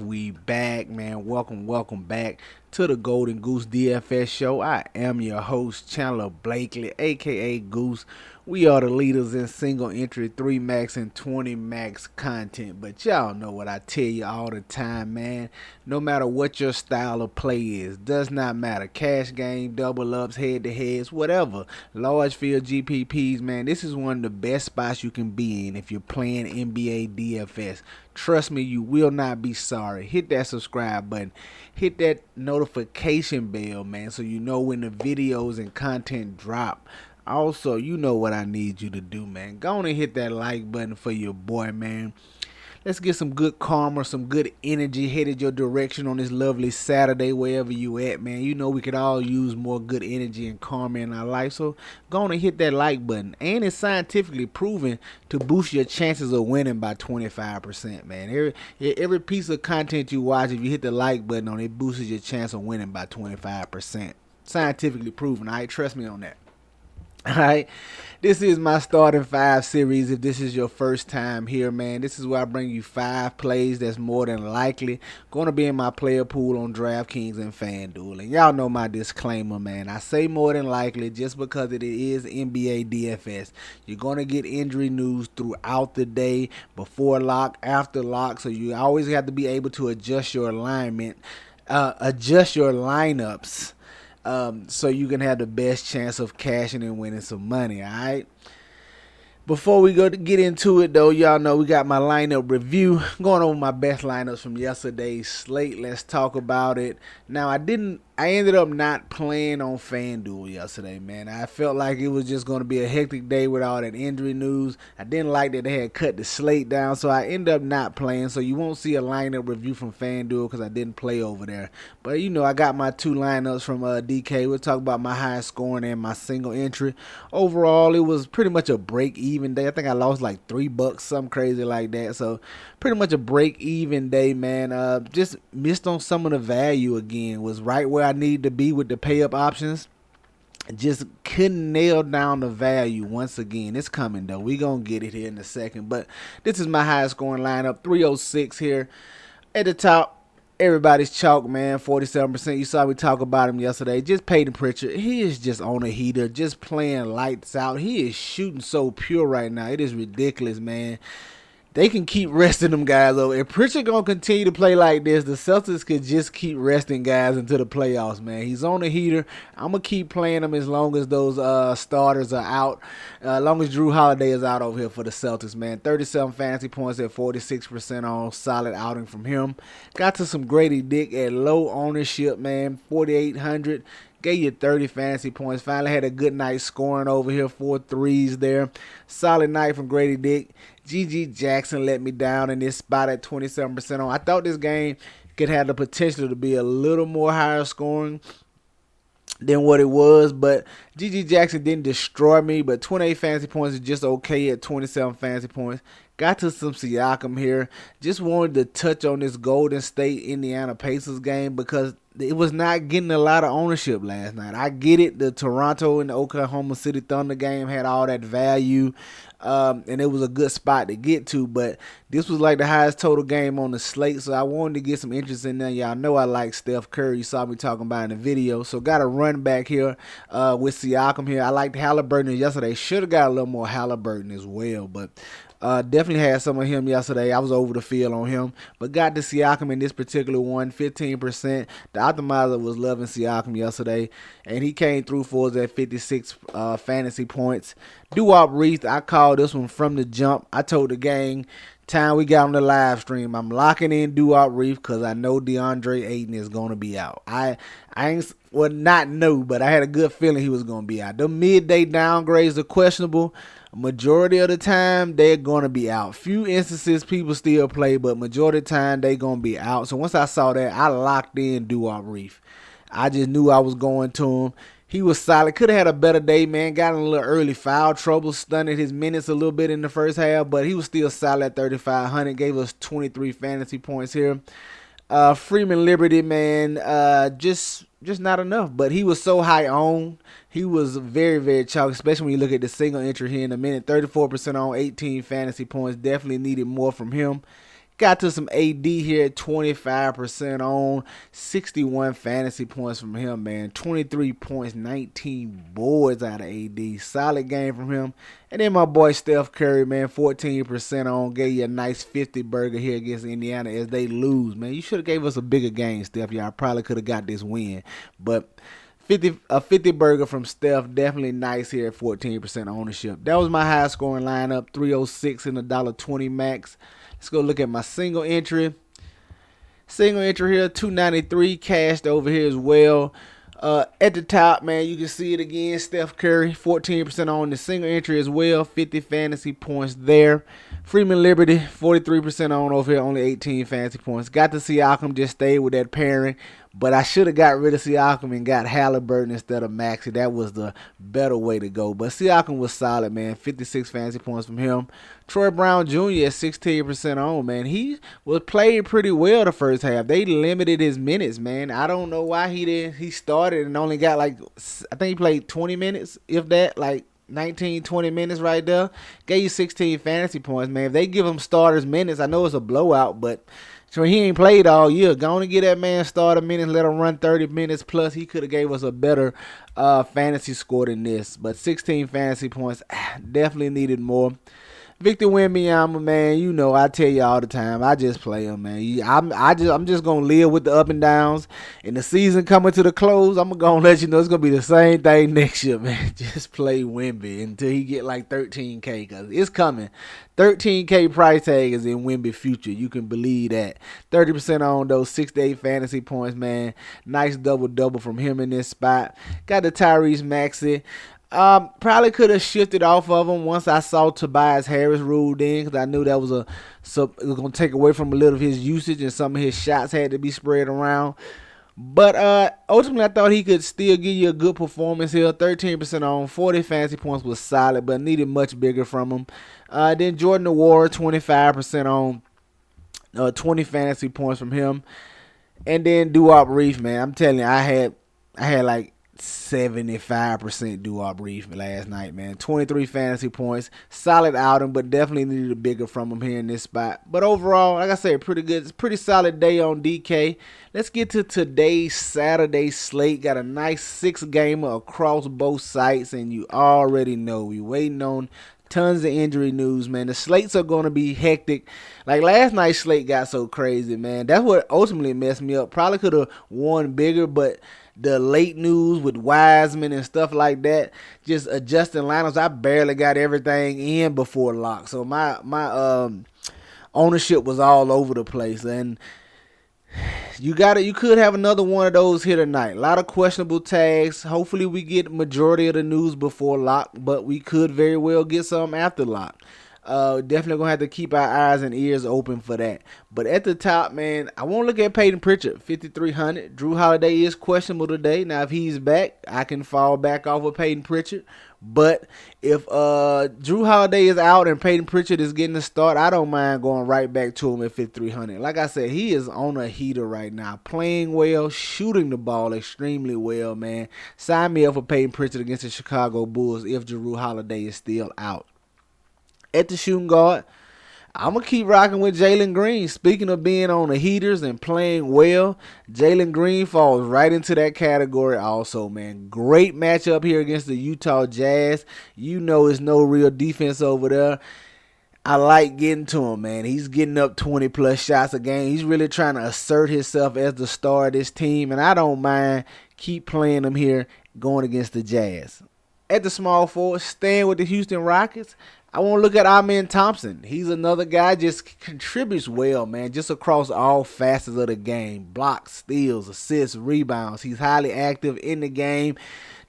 We back, man. Welcome back to the Golden Goose DFS show. I am your host, Chandler Blakely, aka Goose. We are the leaders in single entry, 3 max and 20 max content. But y'all know what I tell you all the time, man. No matter what your style of play is, does not matter. Cash game, double ups, head to heads, whatever. Large field GPPs, man. This is one of the best spots you can be in if you're playing NBA DFS. Trust me, you will not be sorry. Hit that subscribe button. Hit that notification bell, man, so you know when the videos and content drop. Also, you know what I need you to do, man. Go on and hit that like button for your boy, man. Let's get some good karma, some good energy headed your direction on this lovely Saturday, wherever you at, man. You know we could all use more good energy and karma in our life, so go on and hit that like button. And it's scientifically proven to boost your chances of winning by 25%, man. Every piece of content you watch, if you hit the like button on it, it boosts your chance of winning by 25%. Scientifically proven, all right? Trust me on that. Alright, this is my starting 5 series. If this is your first time here, man, this is where I bring you 5 plays that's more than likely going to be in my player pool on DraftKings and FanDuel. And y'all know my disclaimer, man. I say more than likely just because it is NBA DFS. You're going to get injury news throughout the day, before lock, after lock, so you always have to be able to adjust your alignment, adjust your lineups. So you can have the best chance of cashing and winning some money, all right? Before we get into it, though, y'all know we got my lineup review. Going over my best lineups from yesterday's slate. Let's talk about it. Now, I ended up not playing on FanDuel yesterday, man. I felt like it was just going to be a hectic day with all that injury news. I didn't like that they had cut the slate down, so I ended up not playing. So you won't see a lineup review from FanDuel because I didn't play over there. But, you know, I got my 2 lineups from DK. We'll talk about my highest scoring and my single entry. Overall, it was pretty much a break-even day. I think I lost like $3, something crazy like that. So pretty much a break-even day, man. Just missed on some of the value again. Was right where I needed to be with the pay-up options. Just couldn't nail down the value once again. It's coming, though. We're going to get it here in a second. But this is my highest scoring lineup, 306 here. At the top, everybody's chalk, man. 47%. You saw me talk about him yesterday. Just Peyton Pritchard. He is just on a heater, just playing lights out. He is shooting so pure right now. It is ridiculous, man. They can keep resting them guys over. If Pritchard gonna continue to play like this, the Celtics could just keep resting guys into the playoffs, man. He's on a heater. I'm gonna keep playing him as long as those starters are out. As long as Drew Holiday is out over here for the Celtics, man. 37 fantasy points at 46% on. Solid outing from him. Got to some Grady Dick at low ownership, man. 4,800. Gave you 30 fantasy points. Finally had a good night scoring over here. 4 threes there. Solid night from Grady Dick. GG Jackson let me down in this spot at 27% on. I thought this game could have the potential to be a little more higher scoring than what it was, but GG Jackson didn't destroy me, but 28 fantasy points is just okay at 27 fantasy points. Got to some Siakam here. Just wanted to touch on this Golden State Indiana Pacers game because it was not getting a lot of ownership last night. I get it. The Toronto and the Oklahoma City Thunder game had all that value, and it was a good spot to get to, but this was like the highest total game on the slate, so I wanted to get some interest in there. Y'all know I like Steph Curry. You saw me talking about in the video, so got a run back here with Siakam here. I liked Halliburton yesterday. Should have got a little more Halliburton as well, but definitely had some of him yesterday. I was over the field on him, but got to Siakam in this particular one, 15%. The optimizer was loving Siakam yesterday, and he came through for us at 56 fantasy points. Doo-Wop Reese, I called this one from the jump. I told the gang, time we got on the live stream, I'm locking in Doo-Wop Reese because I know DeAndre Ayton is going to be out. I ain't, well, not know, but I had a good feeling he was going to be out. The midday downgrades are questionable. Majority of the time, they're going to be out. Few instances, people still play, but majority of the time, they're going to be out. So once I saw that, I locked in Doo-Wop Reese. I just knew I was going to him. He was solid. Could have had a better day, man. Got in a little early foul trouble. Stunted his minutes a little bit in the first half, but he was still solid at 3,500. Gave us 23 fantasy points here. Freeman Liberty, man, just not enough. But he was so high on. He was very, very chalky, especially when you look at the single entry here in a minute. 34% on, 18 fantasy points. Definitely needed more from him. Got to some AD here at 25% on. 61 fantasy points from him, man. 23 points, 19 boards out of AD. Solid game from him. And then my boy Steph Curry, man, 14% on. Gave you a nice 50 burger here against Indiana as they lose, man. You should have gave us a bigger game, Steph. Y'all probably could have got this win. But a 50 burger from Steph, definitely nice here at 14% ownership. That was my high scoring lineup, 306 and $1.20 max. Let's go look at my single entry. Single entry here, 293 cashed over here as well. At the top, man, you can see it again. Steph Curry, 14% on the single entry as well. 50 fantasy points there. Freeman Liberty, 43% on over here, only 18 fantasy points. Got to Siakam, just stayed with that pairing. But I should have got rid of Siakam and got Halliburton instead of Maxey. That was the better way to go. But Siakam was solid, man. 56 fantasy points from him. Troy Brown Jr. at 16% on, man. He was playing pretty well the first half. They limited his minutes, man. I don't know why he started and only got I think he played 20 minutes, if that, 19, 20 minutes right there. Gave you 16 fantasy points, man. If they give him starters minutes, I know it's a blowout, but so he ain't played all year. Go on and get that man starter minutes, let him run 30 minutes plus. He could have gave us a better fantasy score than this. But 16 fantasy points, definitely needed more. Victor Wembanyama, man, you know I tell you all the time, I just play him, man. I'm just gonna live with the up and downs. And the season coming to the close, I'm gonna let you know it's gonna be the same thing next year, man. Just play Wemby until he get like 13K, cause it's coming. 13K price tag is in Wemby future. You can believe that. 30% on those 68 fantasy points, man. Nice double from him in this spot. Got the Tyrese Maxey. Probably could have shifted off of him once I saw Tobias Harris ruled in, because I knew that was it was going to take away from a little of his usage and some of his shots had to be spread around. But ultimately, I thought he could still give you a good performance here. 13% on, 40 fantasy points was solid, but needed much bigger from him. Then Jordan Nwora, 25% on, 20 fantasy points from him. And then Duop Reef, man, I'm telling you, I had like 75% Duop Reef last night, man. 23 fantasy points. Solid outing, but definitely needed a bigger from him here in this spot. But overall, like I said, pretty good. It's a pretty solid day on DK. Let's get to today's Saturday slate. Got a nice 6-gamer across both sites, and you already know we waiting on tons of injury news, man. The slates are going to be hectic. Like last night's slate got so crazy, man. That's what ultimately messed me up. Probably could have won bigger, but the late news with Wiseman and stuff like that, just adjusting lineups. I barely got everything in before lock, so my ownership was all over the place. And you could have another one of those here tonight. A lot of questionable tags. Hopefully we get majority of the news before lock, but we could very well get some after lock. Definitely gonna have to keep our eyes and ears open for that. But at the top, man, I won't look at Peyton Pritchard, 5,300. Drew Holiday is questionable today. Now, if he's back, I can fall back off of Peyton Pritchard. But if Drew Holiday is out and Peyton Pritchard is getting the start, I don't mind going right back to him at 5,300. Like I said, he is on a heater right now, playing well, shooting the ball extremely well, man. Sign me up for Peyton Pritchard against the Chicago Bulls if Drew Holiday is still out. At the shooting guard, I'm going to keep rocking with Jalen Green. Speaking of being on the heaters and playing well, Jalen Green falls right into that category also, man. Great matchup here against the Utah Jazz. You know it's no real defense over there. I like getting to him, man. He's getting up 20-plus shots a game. He's really trying to assert himself as the star of this team, and I don't mind keep playing him here going against the Jazz. At the small forward, staying with the Houston Rockets, I want to look at Amen Thompson. He's another guy just contributes well, man, just across all facets of the game. Blocks, steals, assists, rebounds. He's highly active in the game.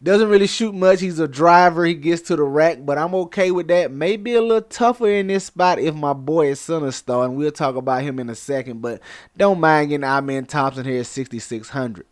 Doesn't really shoot much. He's a driver. He gets to the rack, but I'm okay with that. Maybe a little tougher in this spot if my boy is Sunstar, and we'll talk about him in a second, but don't mind getting Amen Thompson here at 6,600.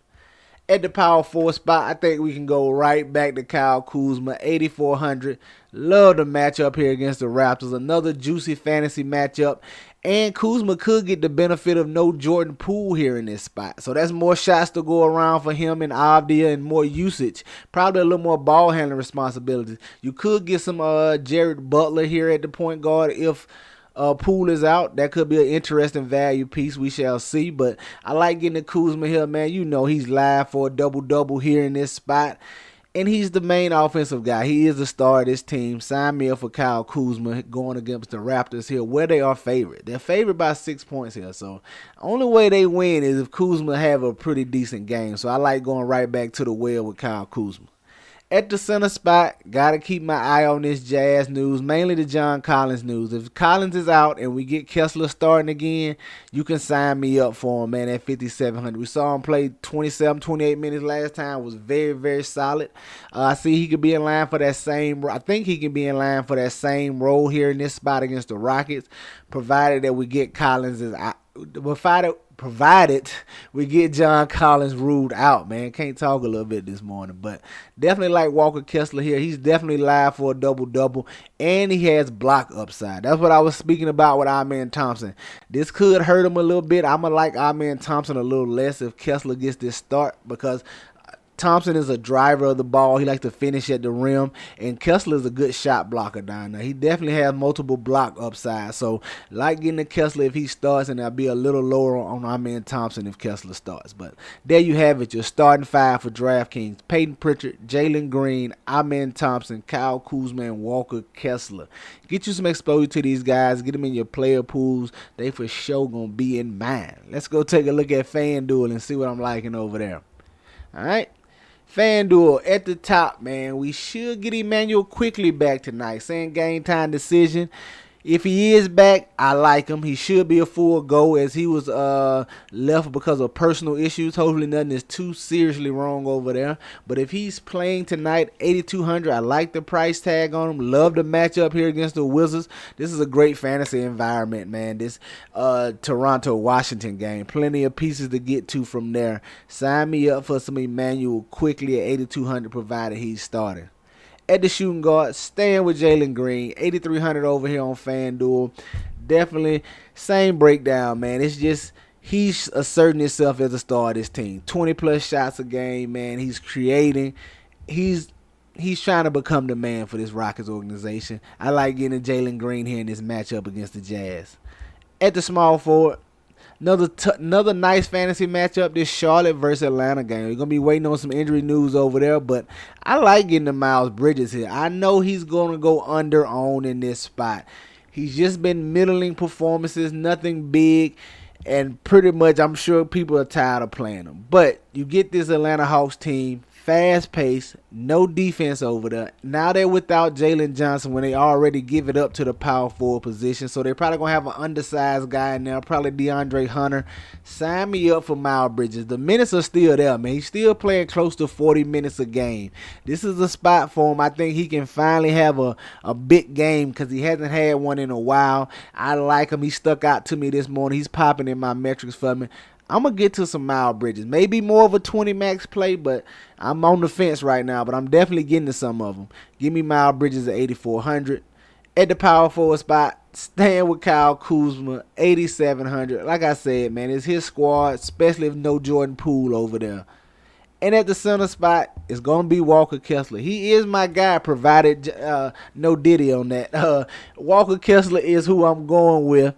At the power forward spot, I think we can go right back to Kyle Kuzma, 8,400. Love the matchup here against the Raptors. Another juicy fantasy matchup. And Kuzma could get the benefit of no Jordan Poole here in this spot. So that's more shots to go around for him and Avdia and more usage. Probably a little more ball handling responsibilities. You could get some Jared Butler here at the point guard if Poole is out. That could be an interesting value piece. We shall see. But I like getting the Kuzma here, man. You know he's live for a double-double here in this spot. And he's the main offensive guy. He is the star of this team. Sign me up for Kyle Kuzma going against the Raptors here, where they are favored. They're favored by 6 points here. So only way they win is if Kuzma have a pretty decent game. So I like going right back to the well with Kyle Kuzma. At the center spot, got to keep my eye on this Jazz news, mainly the John Collins news. If Collins is out and we get Kessler starting again, you can sign me up for him, man, at 5,700. We saw him play 27, 28 minutes last time. Was very, very solid. I see he could be in line for that same. I think he can be in line for that same role here in this spot against the Rockets, provided that we get Collins out. Provided we get John Collins ruled out, man. Can't talk a little bit this morning, but definitely like Walker Kessler here. He's definitely live for a double-double, and he has block upside. That's what I was speaking about with Amen Thompson. This could hurt him a little bit. I'm going to like Amen Thompson a little less if Kessler gets this start, because Thompson is a driver of the ball. He likes to finish at the rim, and Kessler is a good shot blocker down there. He definitely has multiple block upside. So, like getting to Kessler if he starts, and I'll be a little lower on Amen Thompson if Kessler starts. But there you have it, your starting five for DraftKings: Peyton Pritchard, Jalen Green, Amen Thompson, Kyle Kuzma, and Walker Kessler. Get you some exposure to these guys. Get them in your player pools. They for sure going to be in mine. Let's go take a look at FanDuel and see what I'm liking over there. All right. FanDuel at the top, man. We should get Emmanuel quickly back tonight. Saying game time decision. If he is back, I like him. He should be a full go, as he was left because of personal issues. Hopefully nothing is too seriously wrong over there. But if he's playing tonight, 8,200, I like the price tag on him. Love the matchup here against the Wizards. This is a great fantasy environment, man. This Toronto-Washington game. Plenty of pieces to get to from there. Sign me up for some Emmanuel quickly at 8,200, provided he's starting. At the shooting guard, staying with Jalen Green, 8,300 over here on FanDuel. Definitely same breakdown, man. It's just he's asserting himself as a star of this team. 20-plus shots a game, man. He's creating. He's trying to become the man for this Rockets organization. I like getting Jalen Green here in this matchup against the Jazz. At the small forward, another nice fantasy matchup, this Charlotte versus Atlanta game. We're going to be waiting on some injury news over there, but I like getting the Miles Bridges here. I know he's going to go under-owned in this spot. He's just been middling performances, nothing big, and pretty much I'm sure people are tired of playing him. But you get this Atlanta Hawks team, fast-paced, no defense over there. Now they're without Jalen Johnson when they already give it up to the power forward position. So they're probably going to have an undersized guy in there, probably DeAndre Hunter. Sign me up for Miles Bridges. The minutes are still there, man. He's still playing close to 40 minutes a game. This is a spot for him. I think he can finally have a big game because he hasn't had one in a while. I like him. He stuck out to me this morning. He's popping in my metrics for me. I'm going to get to some Miles Bridges. Maybe more of a 20 max play, but I'm on the fence right now. But I'm definitely getting to some of them. Give me Miles Bridges at 8,400. At the power forward spot, staying with Kyle Kuzma, 8,700. Like I said, man, it's his squad, especially if no Jordan Poole over there. And at the center spot, it's going to be Walker Kessler. He is my guy, provided no Diddy on that. Walker Kessler is who I'm going with,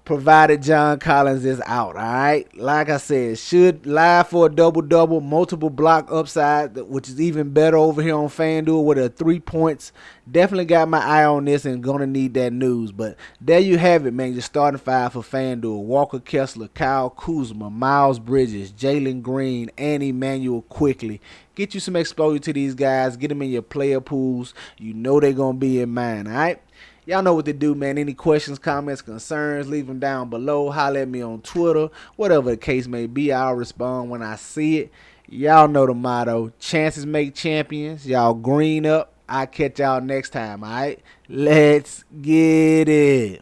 provided John Collins is out, all right? Like I said, should live for a double-double, multiple block upside, which is even better over here on FanDuel with a 3 points. Definitely got my eye on this and going to need that news. But there you have it, man. Your starting five for FanDuel: Walker Kessler, Kyle Kuzma, Miles Bridges, Jalen Green, and Emmanuel quickly. Get you some exposure to these guys. Get them in your player pools. You know they're going to be in mine, all right? Y'all know what to do, man. Any questions, comments, concerns, leave them down below. Holler at me on Twitter. Whatever the case may be, I'll respond when I see it. Y'all know the motto: chances make champions. Y'all green up. I'll catch y'all next time, all right? Let's get it.